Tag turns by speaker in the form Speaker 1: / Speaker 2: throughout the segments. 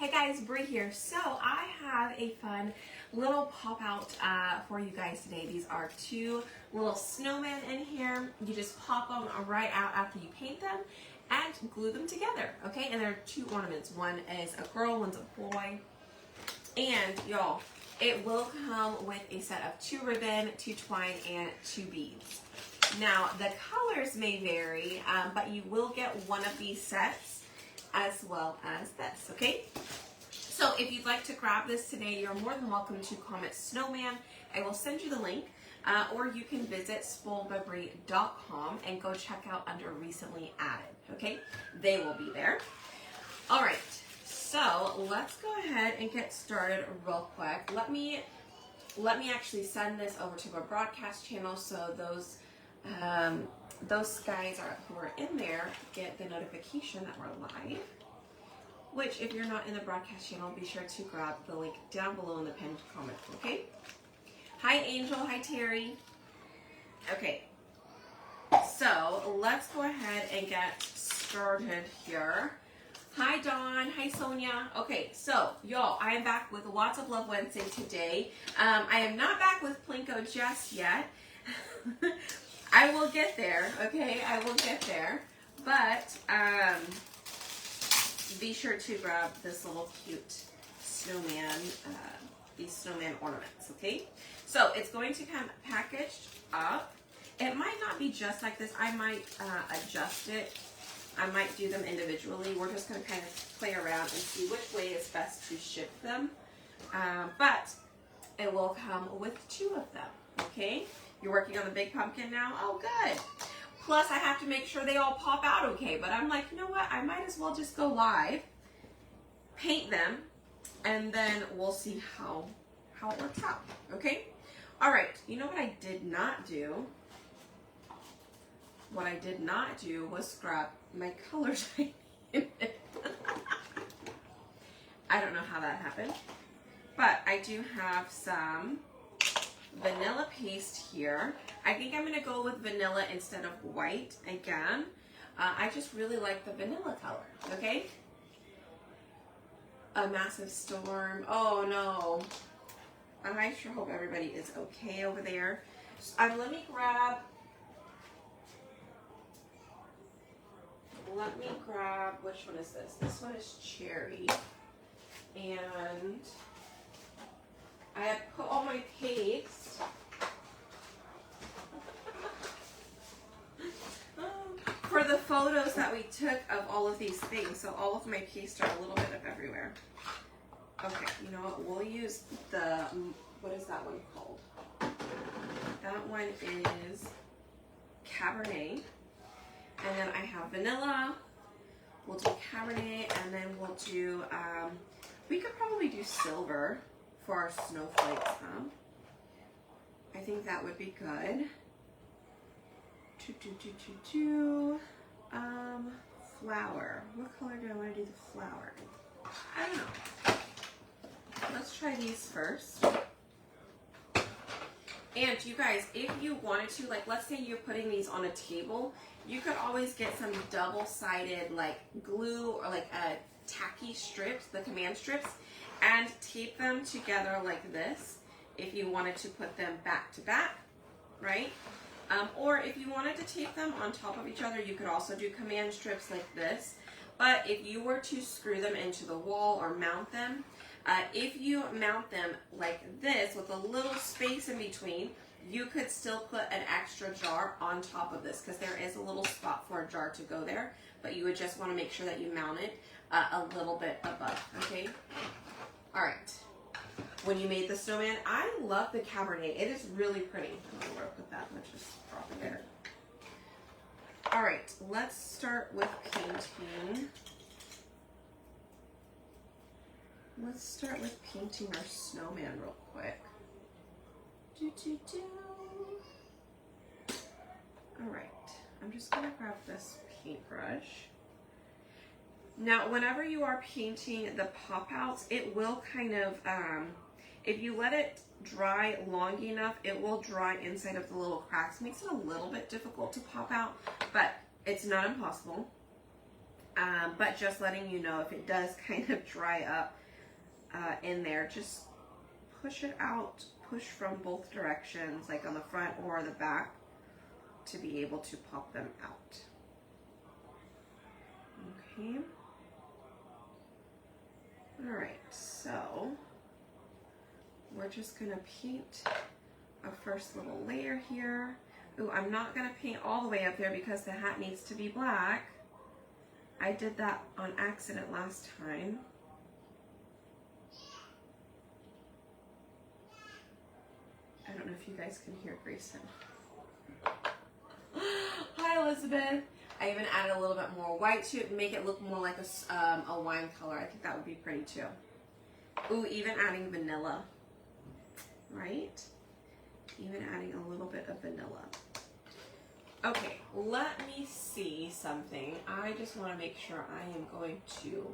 Speaker 1: Hey guys, Bree here. So I have a fun little pop out for you guys today. These are two little snowmen in here. You just pop them right out after you paint them and glue them together, okay? And there are two ornaments. One is a girl, one's a boy. And y'all, it will come with a set of 2 ribbon, 2 twine, and 2 beads. Now, the colors may vary, but you will get one of these sets as well as this, okay? So if you'd like to grab this today, you're more than welcome to comment Snowman. I will send you the link, or you can visit spoiledbybrie.com and go check out under recently added, okay? They will be there. All right, so let's go ahead and get started real quick. Let me actually send this over to our broadcast channel so those guys who are in there get the notification that we're live. Which, if you're not in the broadcast channel, be sure to grab the link down below in the pinned comment, okay? Hi, Angel. Hi, Terry. Okay, so let's go ahead and get started here. Hi, Dawn. Hi, Sonia. Okay, so, y'all, I am back with lots of Love Wednesday today. I am not back with Plinko just yet. I will get there, okay? I will get there. But, be sure to grab this little cute snowman, these snowman ornaments, okay? So it's going to come packaged up. It might not be just like this. I might adjust it. I might do them individually. We're just going to kind of play around and see which way is best to ship them. But it will come with 2 of them, okay? You're working on the big pumpkin now? Oh, good. Plus, I have to make sure they all pop out okay. But I'm like, you know what? I might as well just go live, paint them, and then we'll see how it works out. Okay? All right. You know what I did not do? What I did not do was scrap my colors. I don't know how that happened. But I do have some vanilla paste here. I think I'm going to go with vanilla instead of white again. I just really like the vanilla color, okay? A massive storm. Oh no. I sure hope everybody is okay over there. Let me grab, which one is this? This one is cherry. And I have put all my paste for the photos that we took of all of these things. So all of my paste are a little bit of everywhere. Okay, you know what? We'll use the, what is that one called? That one is Cabernet. And then I have vanilla. We'll do Cabernet, and then we'll do, we could probably do silver for our snowflakes, I think that would be good. Flower. What color do I want to do the flower in? I don't know. Let's try these first. And you guys, if you wanted to, like, let's say you're putting these on a table, you could always get some double-sided, like, glue or, like, a tacky strips, the command strips, and tape them together like this if you wanted to put them back to back, right? Or if you wanted to tape them on top of each other, you could also do command strips like this. But if you were to screw them into the wall or mount them, if you mount them like this with a little space in between, you could still put an extra jar on top of this because there is a little spot for a jar to go there, but you would just want to make sure that you mount it a little bit above, okay? All right. When you made the snowman, I love the Cabernet. It is really pretty. I don't know where to put that. Let's just drop it there. All right. Let's start with painting. Let's start with painting our snowman real quick. All right. I'm just going to grab this paintbrush. Now, whenever you are painting the pop-outs, it will kind of, if you let it dry long enough, it will dry inside of the little cracks. Makes it a little bit difficult to pop out, but it's not impossible. But just letting you know if it does kind of dry up in there, just push it out, push from both directions, like on the front or the back, to be able to pop them out. Okay. All right, so we're just gonna paint a first little layer here. Ooh, I'm not gonna paint all the way up there because the hat needs to be black. I did that on accident last time. I don't know if you guys can hear Grayson. Hi, Elizabeth. I even added a little bit more white to it, make it look more like a wine color. I think that would be pretty too. Ooh, even adding vanilla, right? Even adding a little bit of vanilla. Okay, let me see something. I just want to make sure I am going to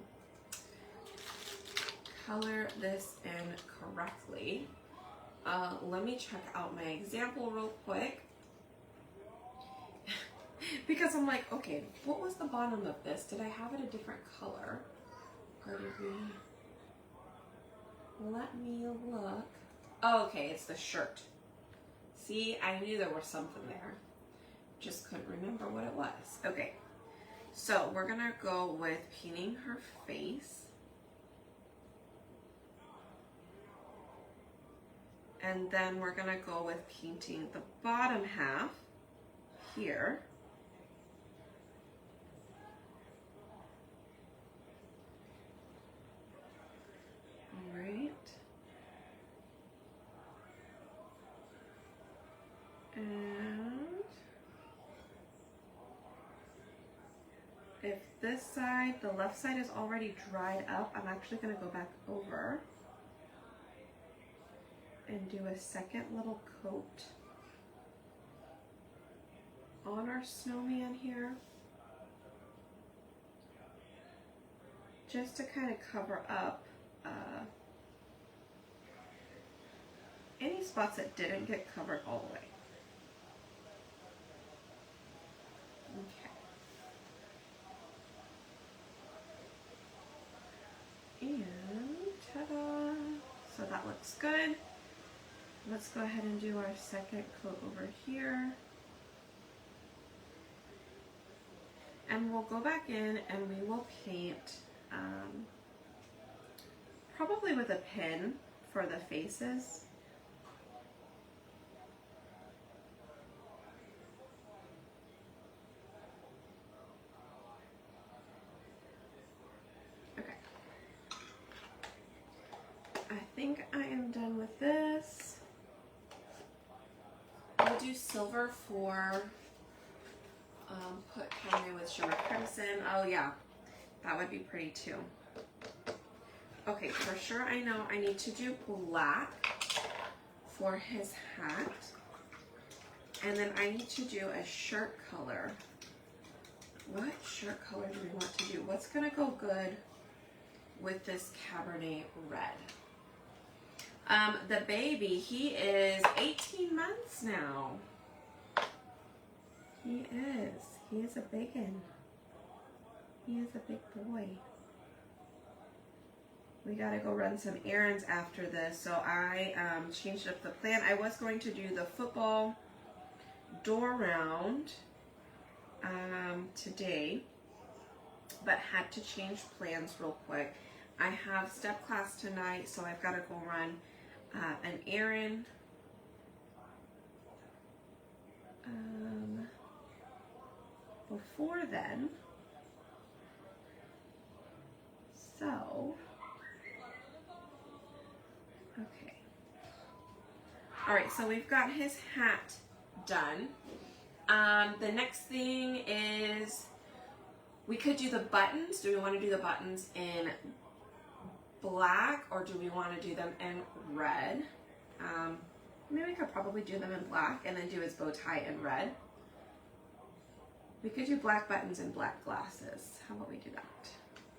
Speaker 1: color this in correctly. Let me check out my example real quick. Because I'm like, okay, what was the bottom of this? Did I have it a different color? Or did we... Let me look. Oh, okay, it's the shirt. See, I knew there was something there. Just couldn't remember what it was. Okay, so we're gonna go with painting her face. And then we're gonna go with painting the bottom half here. All right. And if this side, the left side is already dried up, I'm actually gonna go back over and do a second little coat on our snowman here, just to kind of cover up any spots that didn't get covered all the way. Okay. And ta-da! So that looks good. Let's go ahead and do our second coat over here. And we'll go back in and we will paint, probably with a pen for the faces. Okay. I think I am done with this. We'll do silver for put Henry with shimmer crimson. Oh yeah, that would be pretty too. Okay, for sure I know I need to do black for his hat. And then I need to do a shirt color. What shirt color do we want to do? What's gonna go good with this Cabernet red? The baby, he is 18 months now. He is. He is a biggin. He is a big boy. We gotta go run some errands after this, so I changed up the plan. I was going to do the football door round today, but had to change plans real quick. I have step class tonight, so I've got to go run an errand. Before then, so, okay. All right, so we've got his hat done. The next thing is, we could do the buttons. Do we want to do the buttons in black or do we want to do them in red? Maybe we could probably do them in black and then do his bow tie in red. We could do black buttons and black glasses. How about we do that?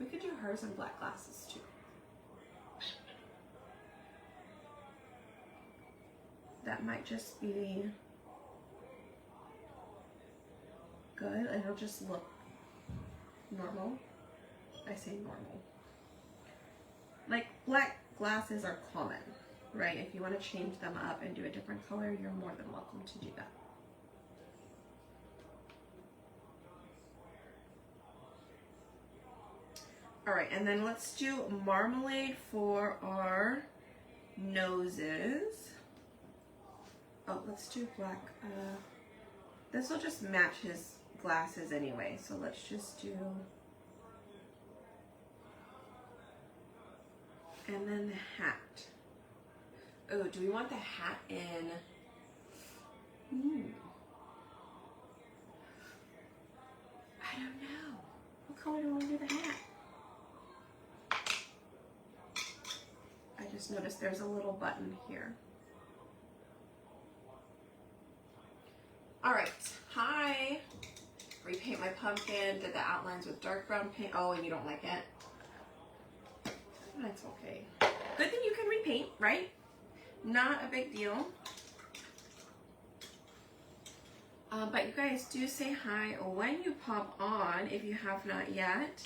Speaker 1: We could do hers in black glasses too. That might just be good. It'll just look normal. I say normal. Like black glasses are common, right? If you want to change them up and do a different color, you're more than welcome to do that. All right, and then let's do marmalade for our noses. Oh, let's do black. This will just match his glasses anyway, so let's just do. And then the hat. Oh, do we want the hat in? I don't know. What color do we want to do the hat? I just noticed there's a little button here. All right, hi. Repaint my pumpkin, did the outlines with dark brown paint. Oh, and you don't like it? That's okay. Good thing you can repaint, right? Not a big deal. But you guys do say hi when you pop on if you have not yet.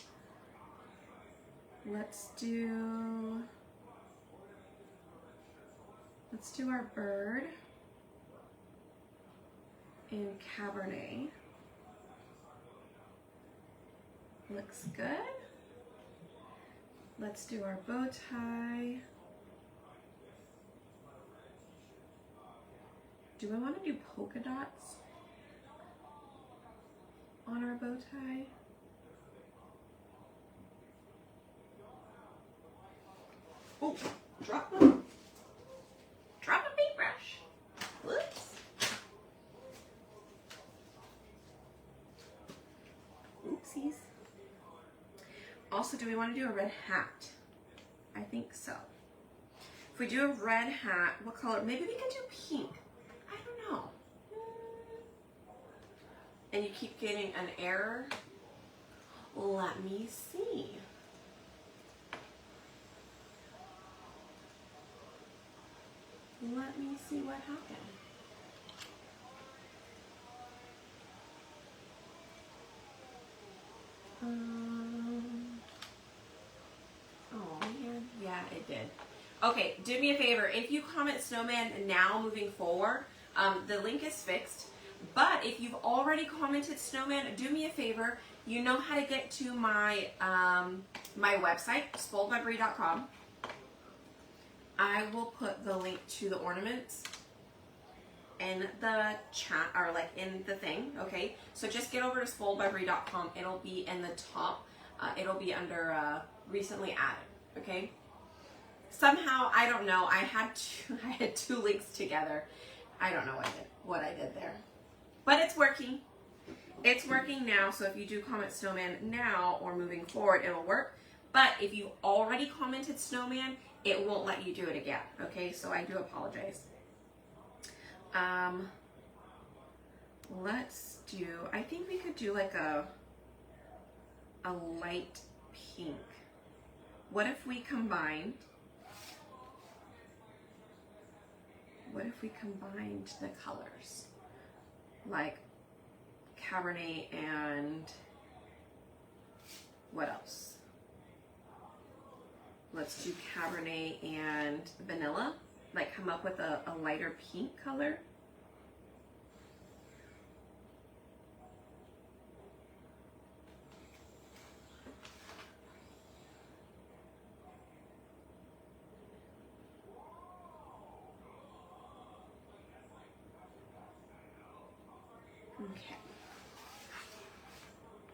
Speaker 1: Let's do our bird in Cabernet. Looks good. Let's do our bow tie. Do we want to do polka dots on our bow tie? Oh, drop a paintbrush. Whoops. Oopsies. Also, do we want to do a red hat? I think so. If we do a red hat, what color? Maybe we can do pink. I don't know. And you keep getting an error. Let me see. Let me see what happened. Oh man, yeah, it did. Okay, do me a favor. If you comment Snowman now moving forward, the link is fixed. But if you've already commented Snowman, do me a favor. You know how to get to my my website, spoiledbybrie.com. I will put the link to the ornaments in the chat, or like in the thing, okay? So just get over to spoiledbybrie.com. It'll be in the top. It'll be under recently added, okay? Somehow, I don't know, I had two links together. I don't know what I did there. But it's working. It's working now, so if you do comment Snowman now or moving forward, it'll work. But if you already commented Snowman, it won't let you do it again, okay? So I do apologize. Let's do, I think we could do like a light pink. What if we combined the colors? Like Cabernet and what else? Let's do Cabernet and vanilla. Like come up with a lighter pink color. Okay.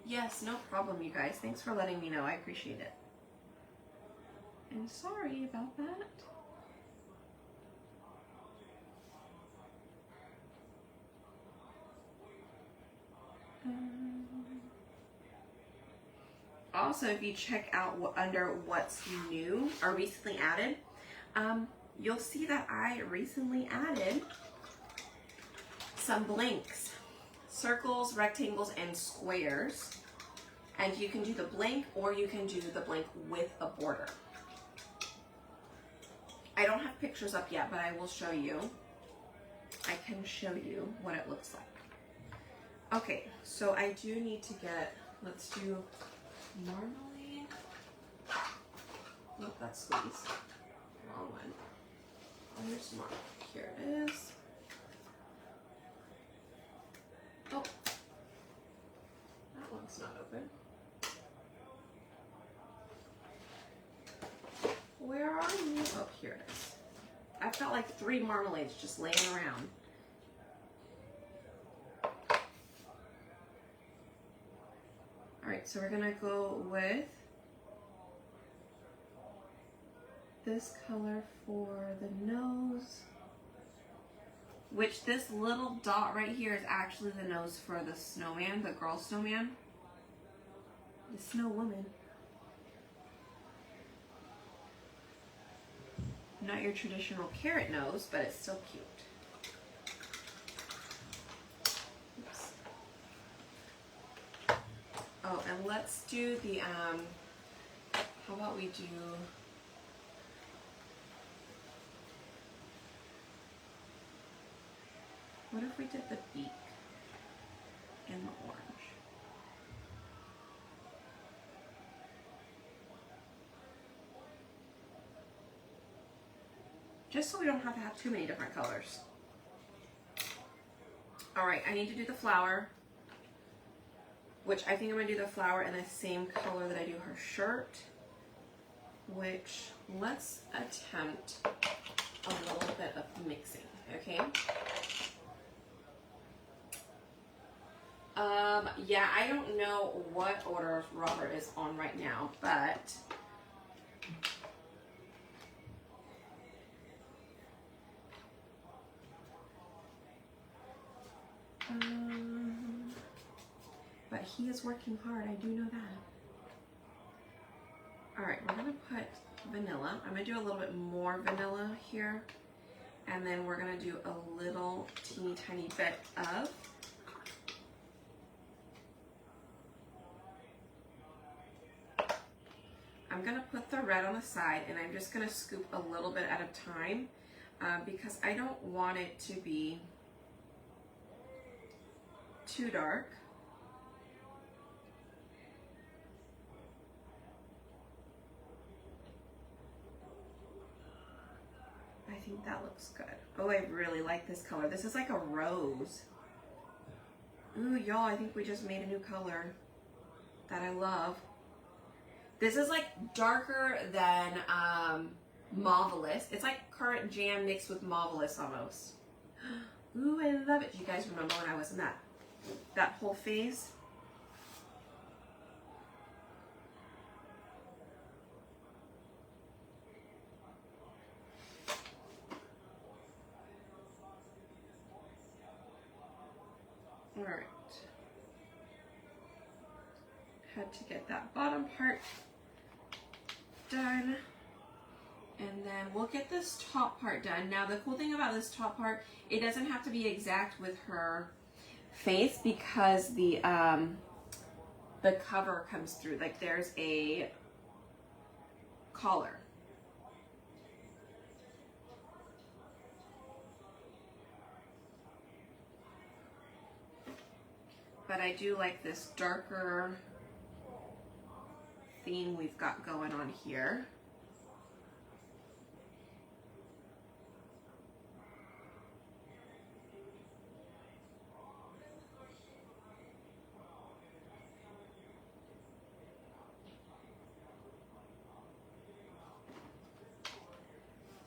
Speaker 1: Yes, no problem, you guys. Thanks for letting me know. I appreciate it. And sorry about that. Also, if you check out under what's new or recently added, you'll see that I recently added some blanks, circles, rectangles, and squares. And you can do the blank or you can do the blank with a border. I don't have pictures up yet, but I will show you. I can show you what it looks like. Okay, so I do need to get, let's do marmalade. that squeeze. Wrong one. There's more. Here it is. Oh, that one's not open. Where are you? Oh, here it is. I've got like 3 marmalades just laying around. All right, so we're gonna go with this color for the nose, which this little dot right here is actually the nose for the snowman, the girl snowman, the snow woman. Not your traditional carrot nose, but it's still cute. Oops. Oh, and let's do the, how about we do, what if we did the beak and the orange? Just so we don't have to have too many different colors. All right, I need to do the flower, which I think I'm gonna do the flower in the same color that I do her shirt, which let's attempt a little bit of mixing, okay? Yeah, I don't know what order Robert is on right now, but he is working hard, I do know that. All right, we're gonna put vanilla. I'm gonna do a little bit more vanilla here, and then we're gonna do a little teeny tiny bit of I'm gonna put the red on the side, and I'm just gonna scoop a little bit at a time because I don't want it to be too dark. I think that looks good. Oh, I really like this color. This is like a rose. Ooh, y'all, I think we just made a new color that I love. This is like darker than Marvelous. It's like currant jam mixed with Marvelous almost. Ooh, I love it. Do you guys remember when I was in that whole phase? All right. Had to get that bottom part done. And then we'll get this top part done. Now the cool thing about this top part, it doesn't have to be exact with her face because the cover comes through. Like there's a collar. But I do like this darker theme we've got going on here.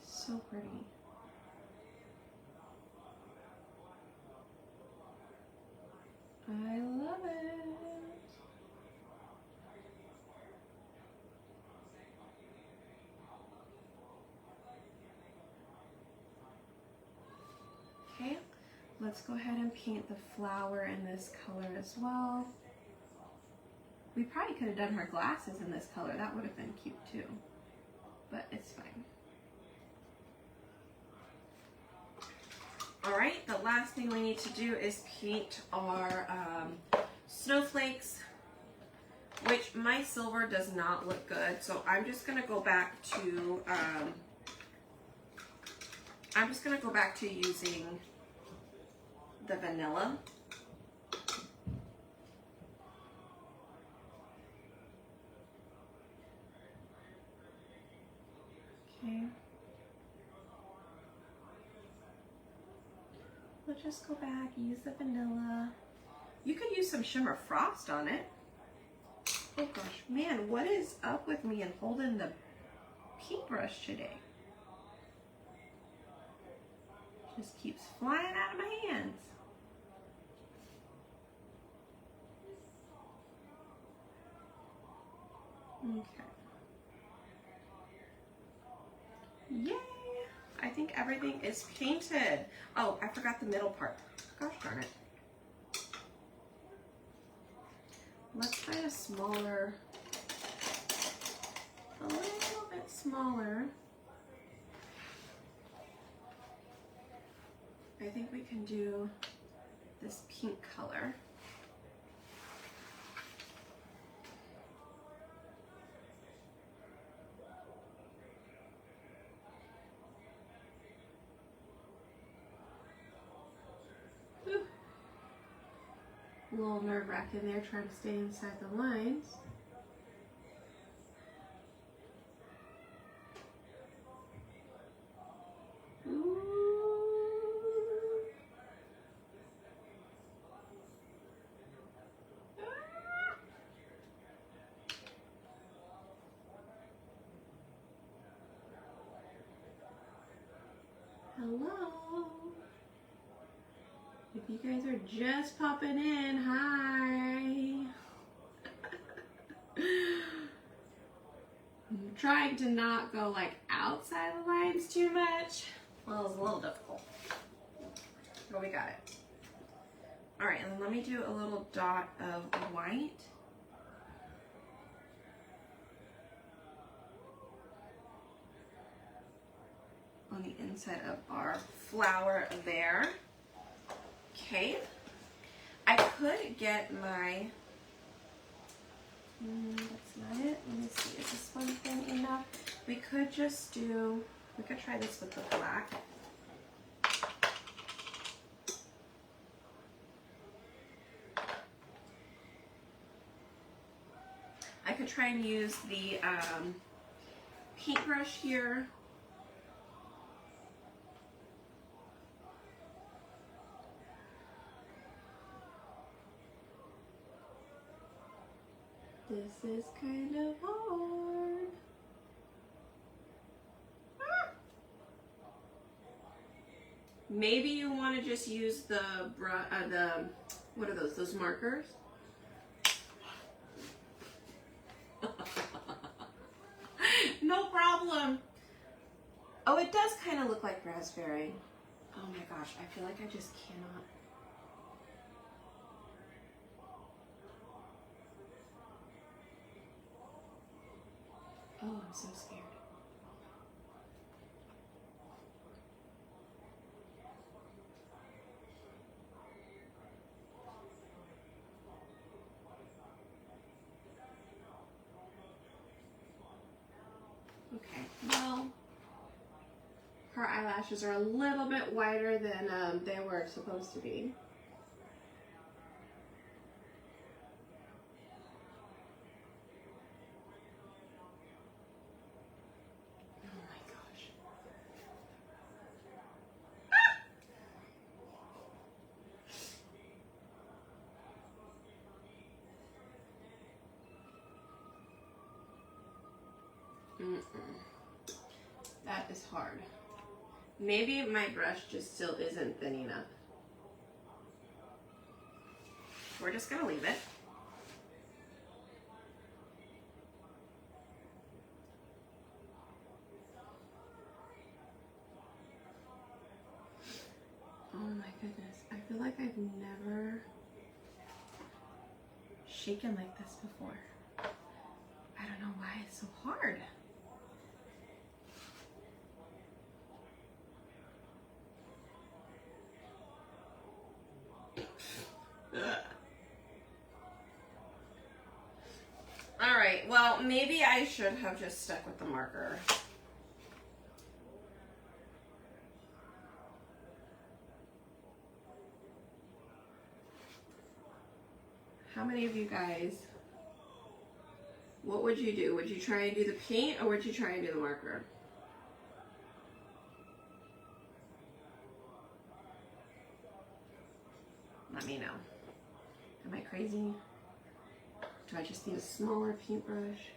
Speaker 1: So pretty. I love it. Okay, let's go ahead and paint the flower in this color as well. We probably could have done her glasses in this color. That would have been cute too, but it's fine. All right, the last thing we need to do is paint our snowflakes, which my silver does not look good. So I'm just gonna go back to using the vanilla. Okay. We'll just go back, use the vanilla. You could use some shimmer frost on it. Oh gosh, man, what is up with me and holding the paintbrush today? Just keeps flying out of my hands. Okay. Yay! I think everything is painted. Oh, I forgot the middle part. Gosh darn it. Let's find a smaller, a little bit smaller. I think we can do this pink color. Whew. A little nerve-wracking there trying to stay inside the lines. Hello. If you guys are just popping in, hi. I'm trying to not go like outside the lines too much. Well, it's a little difficult, but we got it. All right, and then let me do a little dot of white. On the inside of our flower there. Okay. I could get my, that's not it. Let me see, is this one thing enough? We could just do, we could try this with the black. I could try and use the paintbrush here. This is kind of hard. Maybe you want to just use the what are those? Those markers? No problem. Oh, it does kind of look like raspberry. Oh my gosh, I feel like I just cannot. Oh, I'm so scared. Okay, well, her eyelashes are a little bit wider than they were supposed to be. That is hard. Maybe my brush just still isn't thin enough. We're just gonna leave it. Oh my goodness, I feel like I've never shaken like this before. I don't know why it's so hard. All right, well, maybe I should have just stuck with the marker. How many of you guys, what would you do? Would you try and do the paint or would you try and do the marker? let me know. Am I crazy? Do I just need a smaller paintbrush?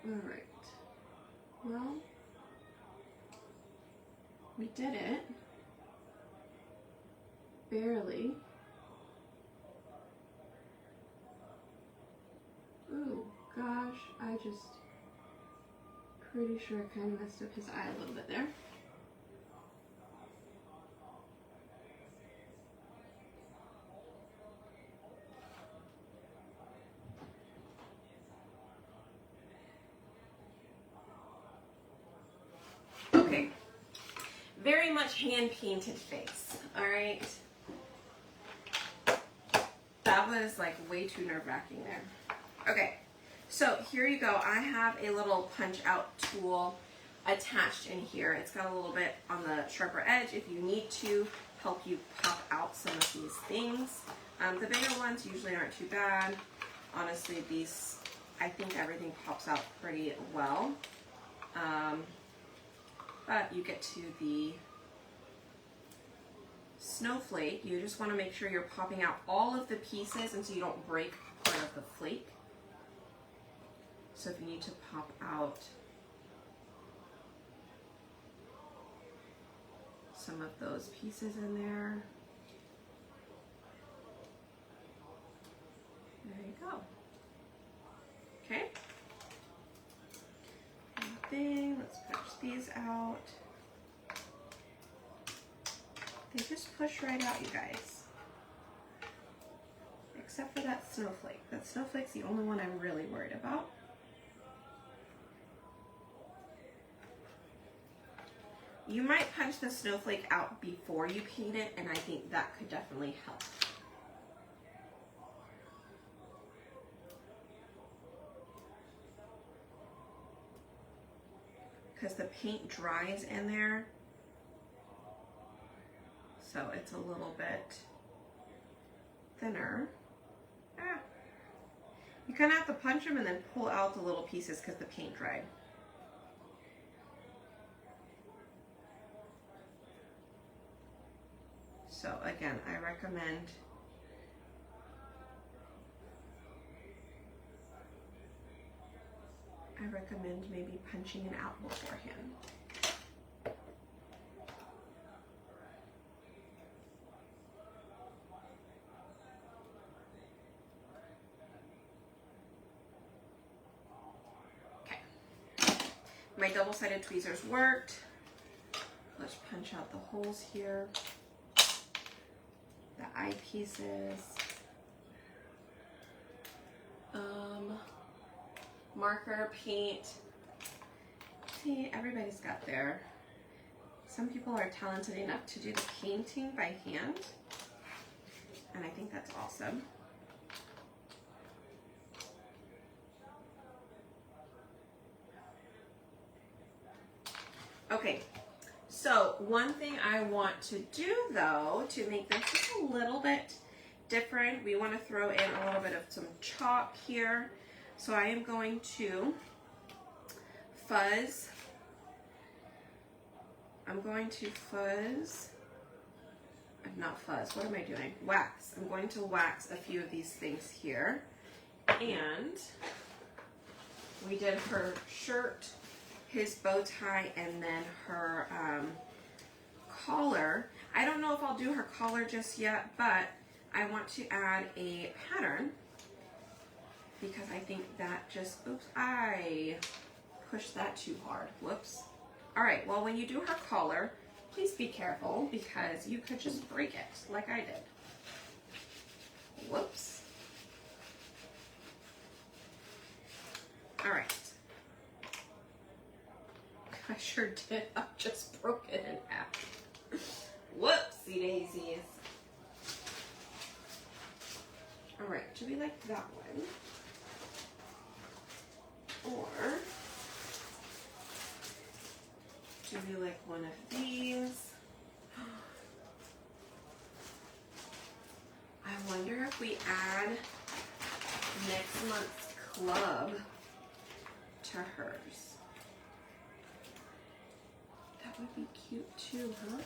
Speaker 1: All right. Well, we did it. Barely. Ooh, gosh, I just pretty sure I kind of messed up his eye a little bit there. Okay, very much hand painted face, all right? That was like way too nerve-wracking there. Okay, so here you go. I have a little punch out tool attached in here. It's got a little bit on the sharper edge if you need to help you pop out some of these things. The bigger ones usually aren't too bad. Honestly, these, I think everything pops out pretty well. But you get to the snowflake, you just want to make sure you're popping out all of the pieces and so you don't break part of the flake. So if you need to pop out some of those pieces in there, there you go. Okay. Let's push these out. They just push right out, you guys. Except for that snowflake. That snowflake's the only one I'm really worried about. You might punch the snowflake out before you paint it, and I think that could definitely help. Because the paint dries in there, so it's a little bit thinner. You kind of have to punch them and then pull out the little pieces because the paint dried. So again, I recommend maybe punching it out beforehand. Okay, my double-sided tweezers worked. Let's punch out the holes here. The eye pieces. Marker, paint. See, everybody's got their. Some people are talented enough to do the painting by hand, and I think that's awesome. Okay, so one thing I want to do though, to make this just a little bit different, we want to throw in a little bit of some chalk here. So I am going to fuzz. I'm going to fuzz, not fuzz, what am I doing? Wax. I'm going to wax a few of these things here. And we did her shirt, his bow tie, and then her collar. I don't know if I'll do her collar just yet, but I want to add a pattern because I think that just, oops, I pushed that too hard, whoops. All right, well, when you do her collar, please be careful because you could just break it like I did. Whoops. All right. I sure did, I just broke it in half. Whoopsie daisies. All right, do we like that one? Or do we like one of these? I I wonder if we add next month's club to hers. That would be cute too, huh?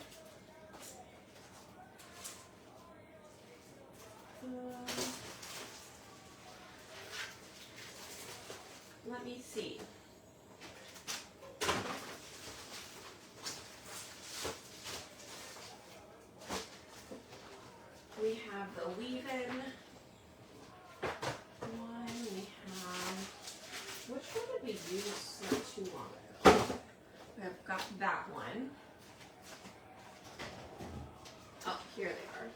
Speaker 1: Let me see. We have the weave-in one. We have, which one did we use not too long ago? I've got that one. Oh, here they are.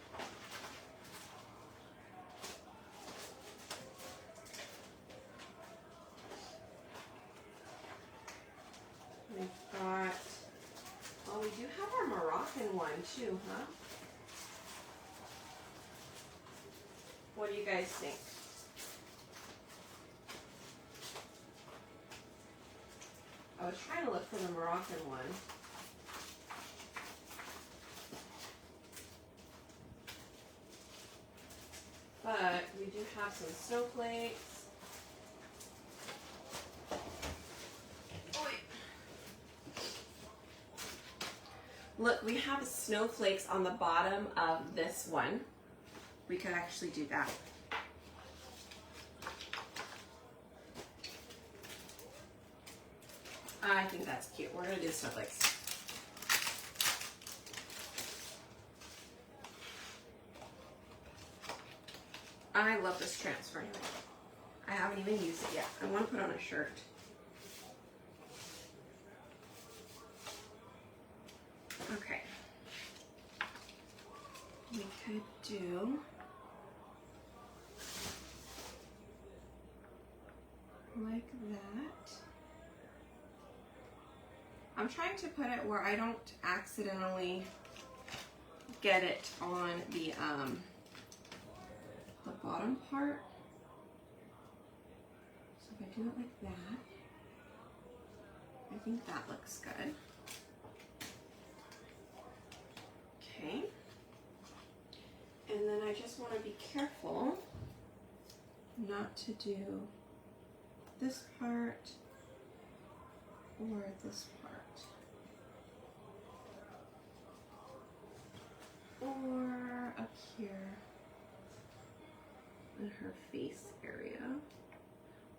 Speaker 1: We've got, oh, we do have our Moroccan one too, huh? What do you guys think? I was trying to look for the Moroccan one. But we do have some snowflakes. Look, we have snowflakes on the bottom of this one. We could actually do that. I think that's cute. We're gonna do snowflakes. I love this transfer. I haven't even used it yet. I want to put on a shirt. Okay. We could do like that. I'm trying to put it where I don't accidentally get it on the bottom part. So if I do it like that, I think that looks good. Okay. And then I just want to be careful not to do this part or this part. Or up here in her face area.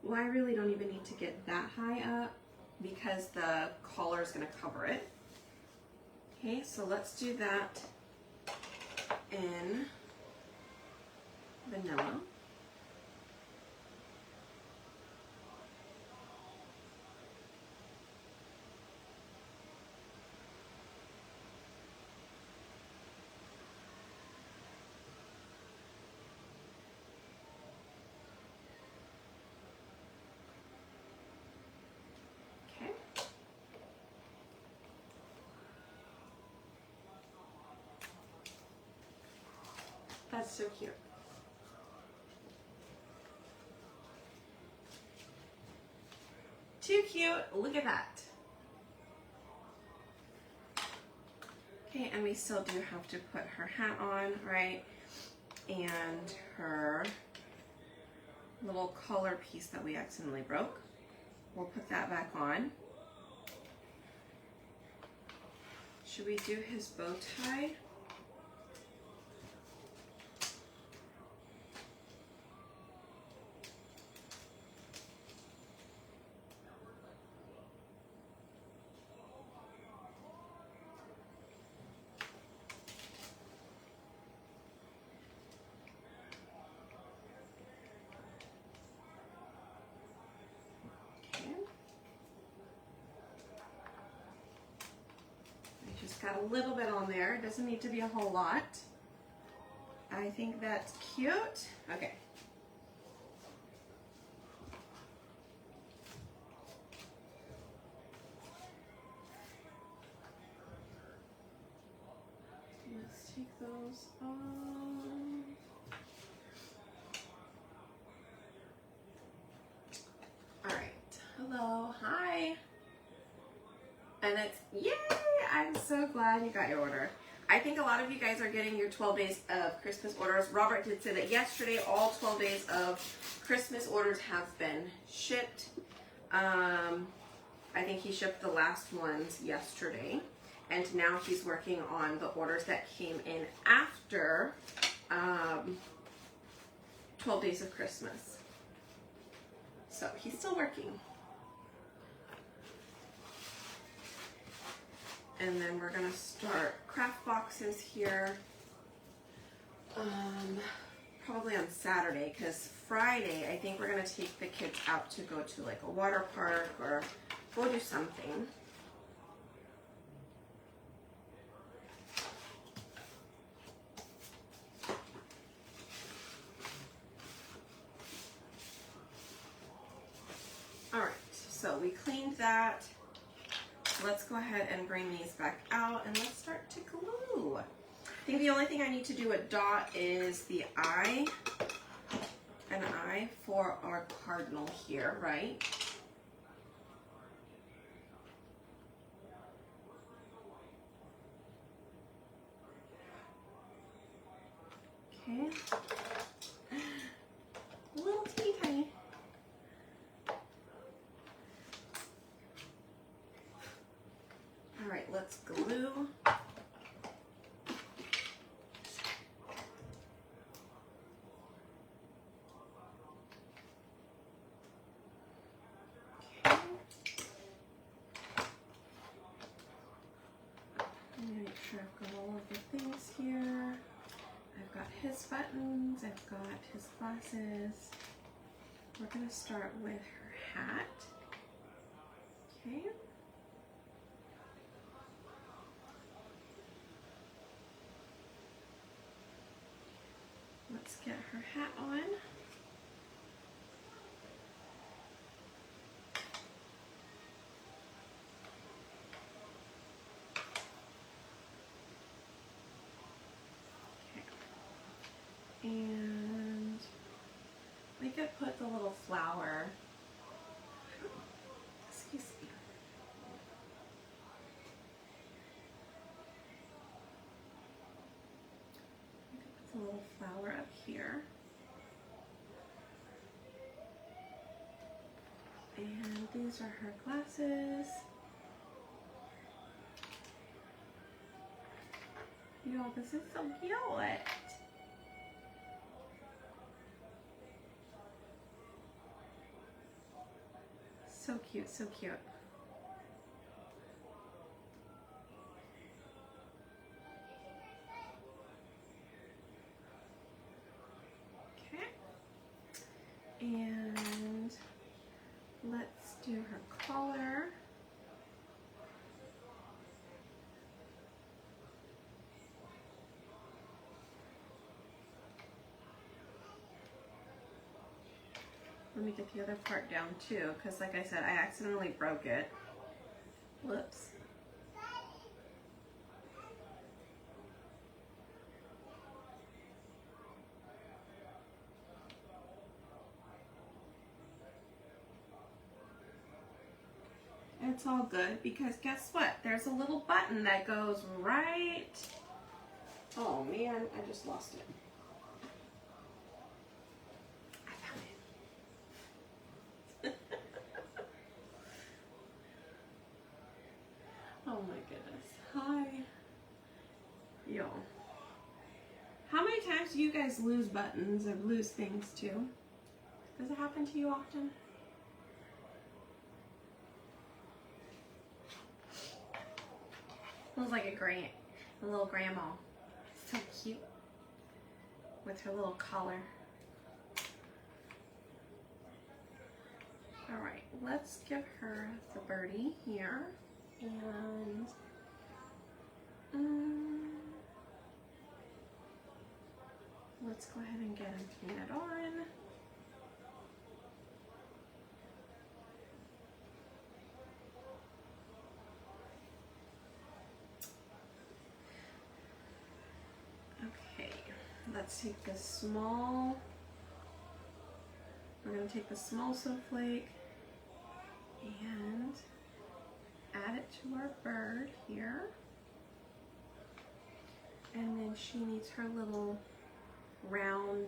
Speaker 1: Well, I really don't even need to get that high up because the collar is going to cover it. Okay, so let's do that in vanilla. Okay. That's so cute. Too cute. Look at that. Okay, and we still do have to put her hat on, right? And her little collar piece that we accidentally broke. We'll put that back on. Should we do his bow tie? Got a little bit on there. It doesn't need to be a whole lot. I think that's cute. Okay. Let's take those off. All right. Hello. Hi. And it's, yay! I'm so glad you got your order. I think a lot of you guys are getting your 12 days of Christmas orders. Robert did say that yesterday all 12 days of Christmas orders have been shipped. I think he shipped the last ones yesterday. And now he's working on the orders that came in after 12 days of Christmas. So he's still working. And then we're gonna start craft boxes here probably on Saturday, because Friday I think we're gonna take the kids out to go to like a water park or go do something. All right, so we cleaned that. Let's go ahead and bring these back out and let's start to glue. I think the only thing I need to do at dot is the eye, an eye for our cardinal here, right? Okay. Little teeny tiny. All right, let's glue. Make sure I've got all of the things here. I've got his buttons, I've got his glasses. We're gonna start with her hat. Okay. Let's get her hat on. And we could put the little flower, excuse me. We could put the little flower up here. And these are her glasses. Yo, this is so cute. So cute, so cute. Okay. And let's do her collar. Let me get the other part down too, because like I said, I accidentally broke it. Whoops. It's all good, because guess what? There's a little button that goes right... Oh man, I just lost it. Oh my goodness. Hi. Yo. How many times do you guys lose buttons or lose things too? Does it happen to you often? Feels like a little grandma. So cute. With her little collar. Alright, let's give her the birdie here. And let's go ahead and get him painted on. Okay, let's take the small, we're going to take the small snowflake and add it to our bird here. And then she needs her little round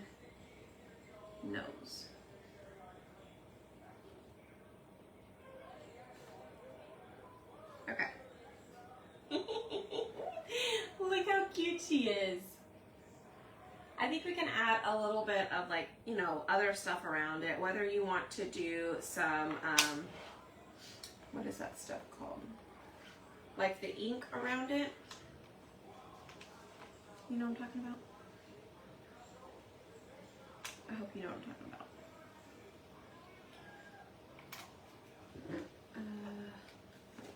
Speaker 1: nose. Okay. Look how cute she is. I think we can add a little bit of, like, you know, other stuff around it, whether you want to do some, what is that stuff called? Like the ink around it. You know what I'm talking about? I hope you know what I'm talking about.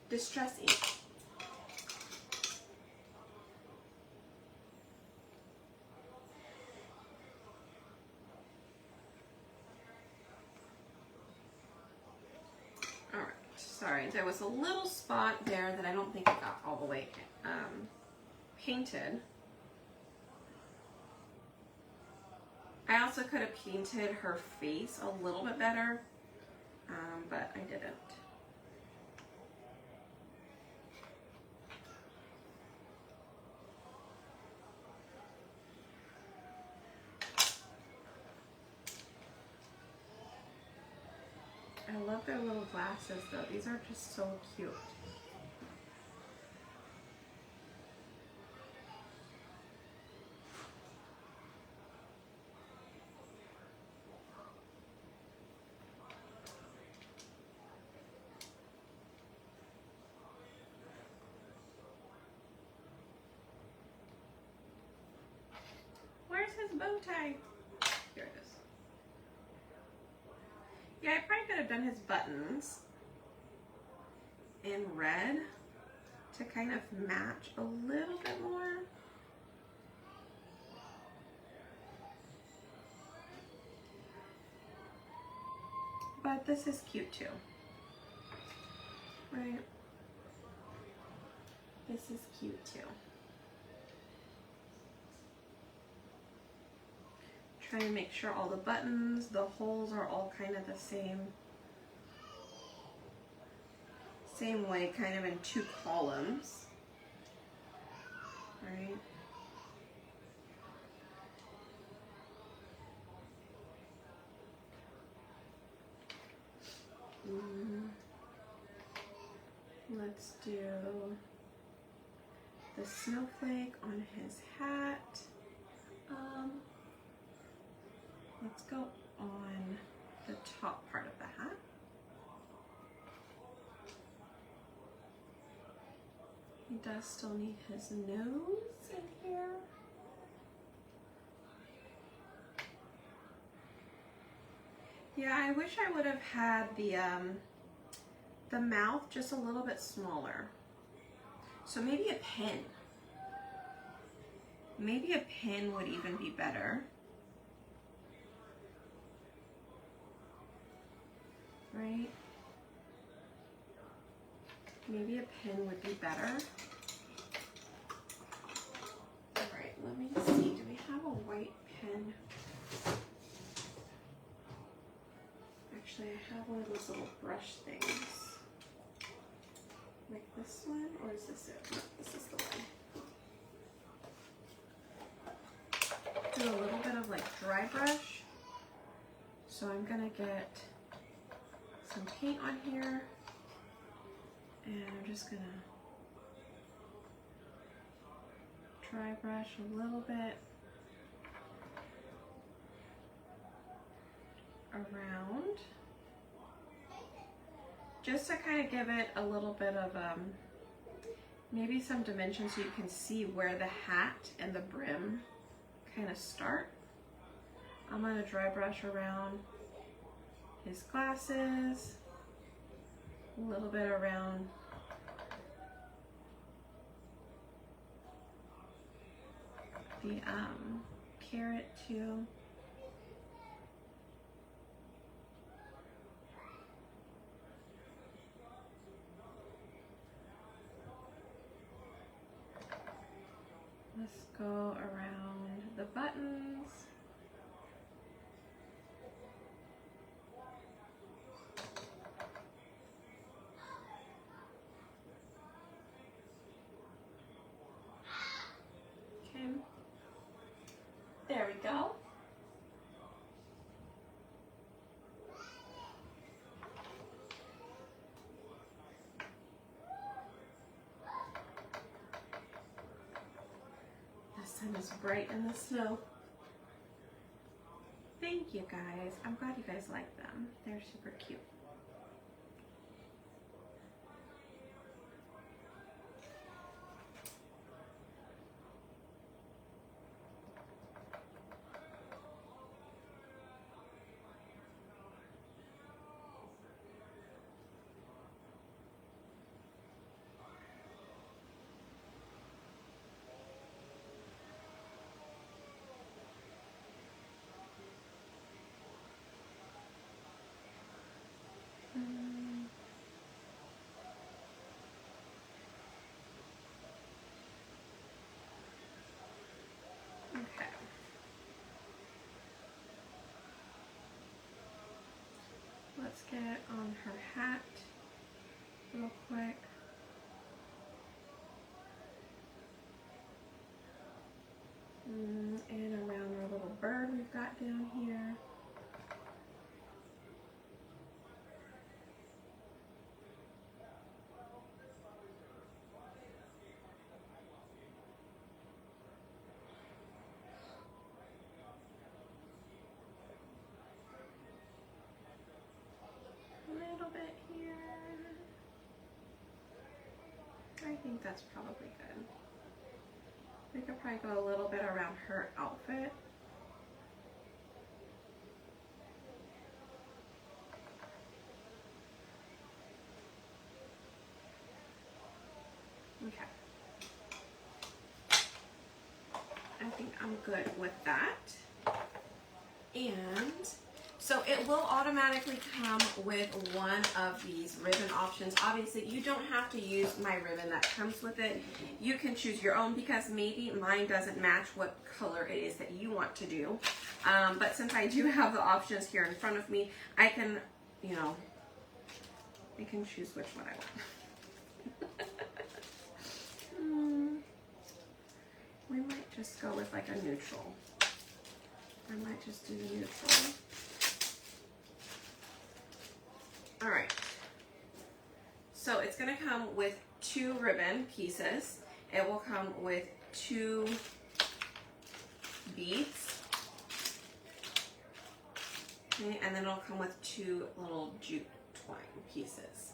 Speaker 1: Distress ink. Alright, sorry, there was a little spot there that I don't think it got all the way painted. I also could have painted her face a little bit better, but I didn't. I love their little glasses though. These are just so cute. Where's his bow tie? Here it is. Yeah, I probably could have done his buttons in red to kind of match a little bit more. But this is cute too, right? This is cute too. Trying to make sure all the buttons, the holes are all kind of the same way, kind of in two columns, right? Let's do the snowflake on his hat. Let's go on the top part of the hat. He does still need his nose in here. Yeah, I wish I would have had the mouth just a little bit smaller. So maybe a pin. Maybe a pin would even be better. Right? Maybe a pin would be better. All right, let me just see. Do we have a white pen? Actually, I have one of those little brush things. Like this one, or is this it? No, this is the one. Do a little bit of like dry brush. So I'm gonna get some paint on here, and I'm just gonna dry brush a little bit around, just to kind of give it a little bit of maybe some dimension so you can see where the hat and the brim kind of start. I'm going to dry brush around his glasses, a little bit around the carrot too. Let's go around the buttons. Okay. sun is bright in the snow. Thank you guys. I'm glad you guys like them. They're super cute. Okay. Let's get on her hat real quick. And around our little bird we've got down here. A little bit here. I think that's probably good. We could probably go a little bit around her outfit. Okay. I think I'm good with that. And so it will automatically come with one of these ribbon options. Obviously, you don't have to use my ribbon that comes with it. You can choose your own because maybe mine doesn't match what color it is that you want to do. But since I do have the options here in front of me, I can, you know, I can choose which one I want. We might just go with like a neutral. I might just do the neutral. All right. So it's going to come with 2 ribbon pieces. It will come with 2 beads. Okay, and then it'll come with 2 little jute twine pieces.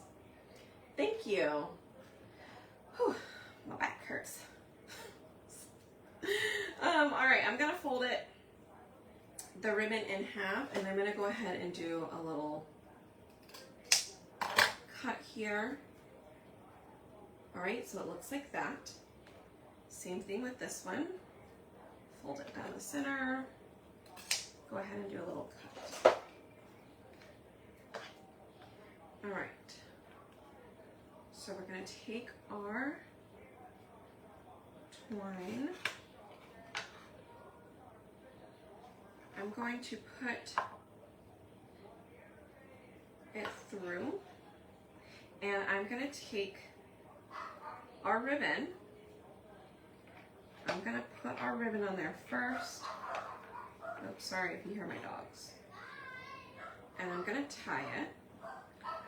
Speaker 1: Thank you. Whew, my back hurts. All right, I'm gonna fold it, the ribbon in half, and I'm gonna go ahead and do a little cut here. All right, so it looks like that. Same thing with this one. Fold it down the center. Go ahead and do a little cut. All right. So we're gonna take our twine. I'm going to put it through, and I'm going to take our ribbon. I'm going to put our ribbon on there first. Oops, sorry if you hear my dogs. And I'm going to tie it,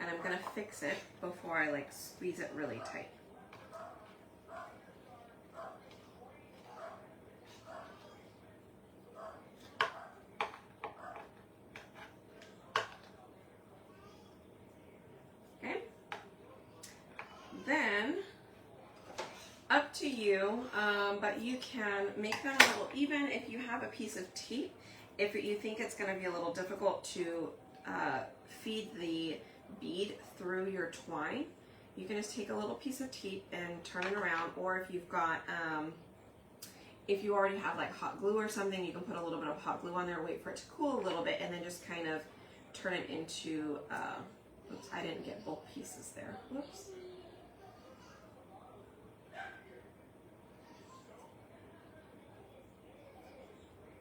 Speaker 1: and I'm going to fix it before I like squeeze it really tight. Then, up to you, but you can make them a little even if you have a piece of tape. If you think it's going to be a little difficult to feed the bead through your twine, you can just take a little piece of tape and turn it around. Or if you've got, if you already have like hot glue or something, you can put a little bit of hot glue on there, wait for it to cool a little bit, and then just kind of turn it into, oops, I didn't get both pieces there. Whoops.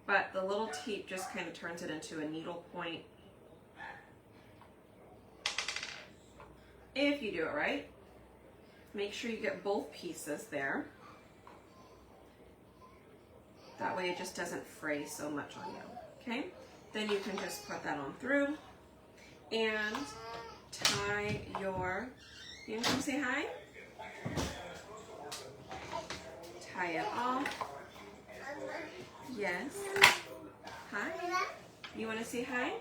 Speaker 1: But the little tape just kind of turns it into a needle point. If you do it right, make sure you get both pieces there. That way it just doesn't fray so much on you, okay? Then you can just put that on through and tie your, you want to come say hi? Tie it off. Yes. Hi. You want to say hi?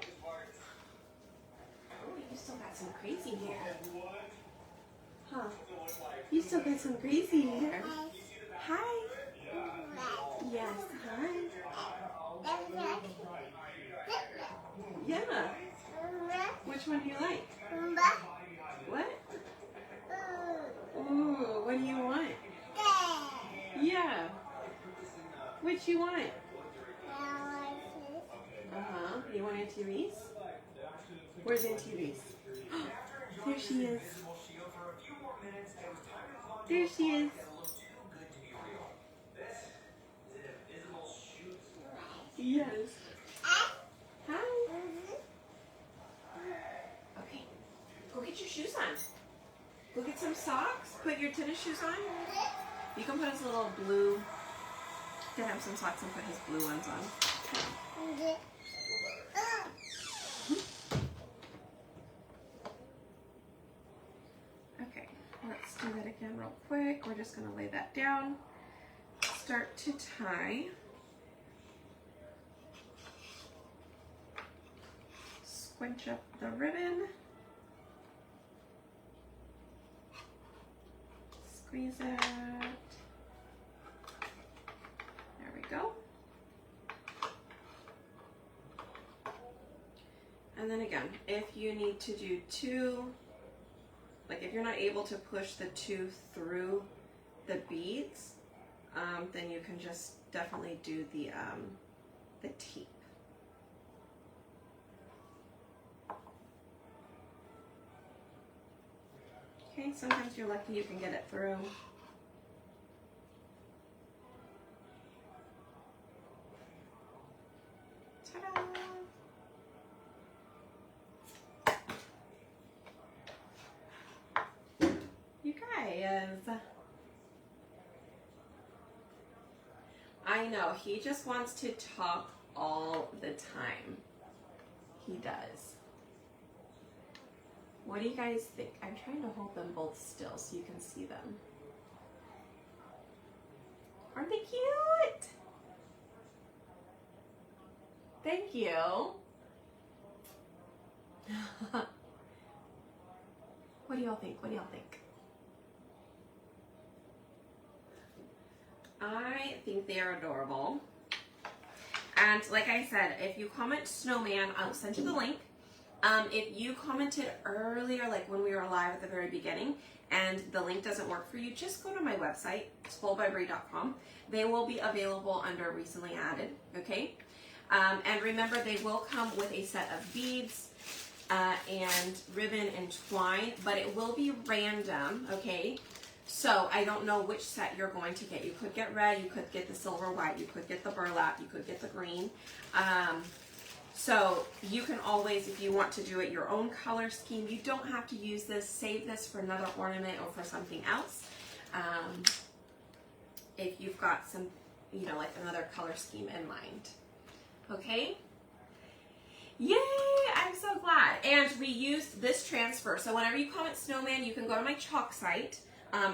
Speaker 1: Oh, you still got some crazy hair. Huh? You still got some crazy hair. Hi. Yes. Hi. Yeah. Which one do you like? What? Ooh, what do you want? Yeah. Which you want? Uh-huh. You want Auntie Reese? Where's Auntie Reese? There she is. There she is. Yes. Hi. Okay. Go get your shoes on. Go get some socks. Put your tennis shoes on. You can put his little blue. Get him some socks and put his blue ones on. Okay, let's do that again real quick. We're just going to lay that down. Start to tie. Squinch up the ribbon. Squeeze it. There we go. And then again, if you need to do two, like if you're not able to push the two through the beads, then you can just definitely do the tape. Okay, sometimes you're lucky you can get it through. Ta-da! You guys. I know, he just wants to talk all the time. He does. What do you guys think? I'm trying to hold them both still so you can see them. Aren't they cute? Thank you. What do y'all think? What do y'all think? I think they are adorable. And like I said, if you comment Snowman, I'll send you the link. If you commented earlier, like when we were live at the very beginning, and the link doesn't work for you, just go to my website, spoiledbybrie.com. They will be available under recently added, okay? And remember, they will come with a set of beads and ribbon and twine, but it will be random, okay? So I don't know which set you're going to get. You could get red, you could get the silver white, you could get the burlap, you could get the green. So you can always, if you want to do it your own color scheme, you don't have to use this. Save this for another ornament or for something else. If you've got some, you know, like another color scheme in mind. Okay? Yay! I'm so glad. And we used this transfer. So whenever you comment Snowman, you can go to my chalk site.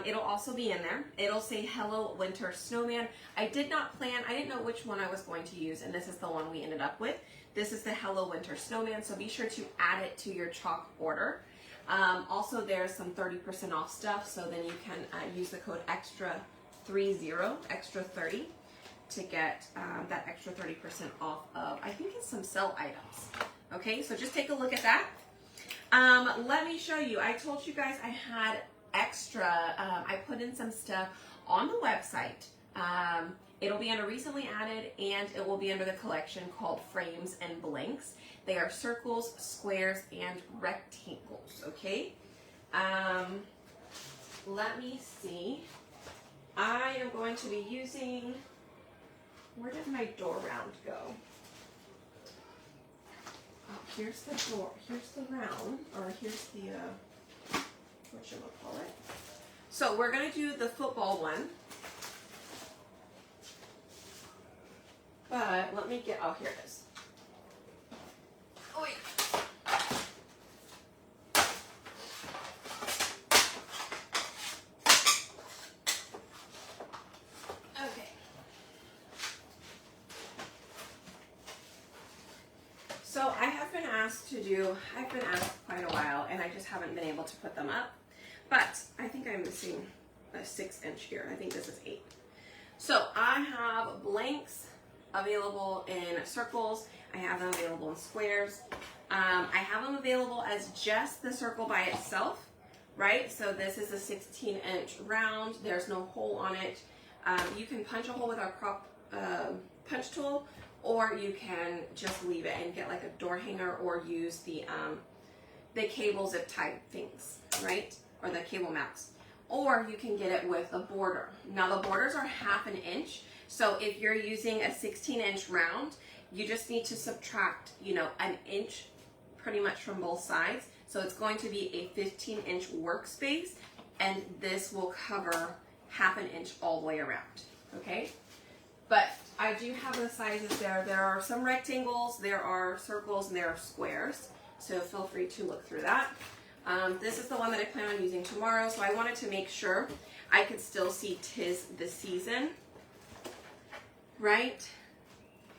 Speaker 1: It'll also be in there. It'll say Hello Winter Snowman. I didn't know which one I was going to use, and this is the one we ended up with. This is the Hello Winter Snowman, so be sure to add it to your chalk order. Also, there's some 30% off stuff, so then you can use the code extra30, extra 30, to get that extra 30% off of, I think it's some sale items. Okay, so just take a look at that. Let me show you. I told you guys I had extra, I put in some stuff on the website. It'll be under recently added, and it will be under the collection called Frames and Blanks. They are circles, squares, and rectangles, okay? Let me see. I am going to be using, where did my door round go? Oh, here's the door, here's the round, or here's the, whatchamacallit. So we're gonna do the football one. But let me get, oh, here it is. Oh, yeah. Okay. asked to do, I've been asked quite a while, and I just haven't been able to put them up. But I think I'm missing a 6-inch here. I think this is 8. So I have blanks available in circles. I have them available in squares. I have them available as just the circle by itself, right? So this is a 16-inch round. There's no hole on it. You can punch a hole with our crop punch tool, or you can just leave it and get like a door hanger, or use the cable zip tie things, right? Or the cable mounts. Or you can get it with a border. Now the borders are 1/2 inch. So if you're using a 16-inch round, you just need to subtract, you know, 1 inch pretty much from both sides. So it's going to be a 15-inch workspace, and this will cover 1/2 inch all the way around, okay? But I do have the sizes there. There are some rectangles, there are circles, and there are squares. So feel free to look through that. This is the one that I plan on using tomorrow, so I wanted to make sure I could still see 'tis the season, right?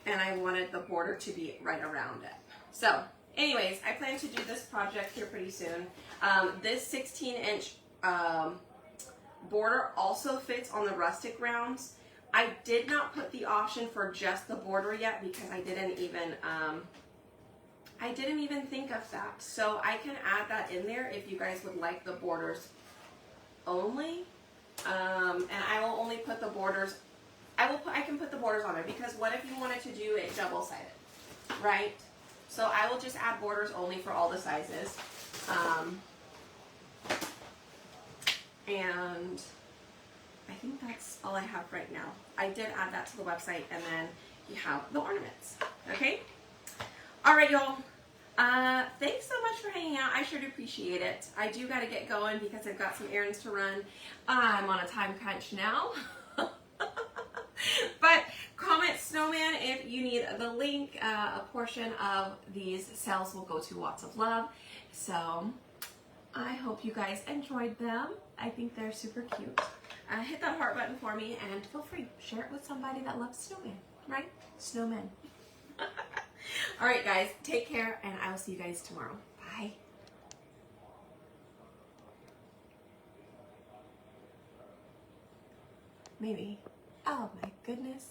Speaker 1: And I wanted the border to be right around it. So anyways, I plan to do this project here pretty soon. This 16-inch border also fits on the rustic rounds. I did not put the option for just the border yet because I didn't even think of that. So I can add that in there if you guys would like the borders only. And I will only put the borders, I can put the borders on there, because what if you wanted to do it double-sided, right? So I will just add borders only for all the sizes. And I think that's all I have right now. I did add that to the website, and then you have the ornaments, okay? All right, y'all. Thanks so much for hanging out. I sure do appreciate it. I do got to get going because I've got some errands to run. I'm on a time crunch now. But comment Snowman if you need the link. A portion of these sales will go to Lots of Love. So I hope you guys enjoyed them. I think they're super cute. Hit that heart button for me, and feel free, share it with somebody that loves snowman, right? Snowmen. All right, guys, take care, and I will see you guys tomorrow. Bye. Maybe. Oh my goodness.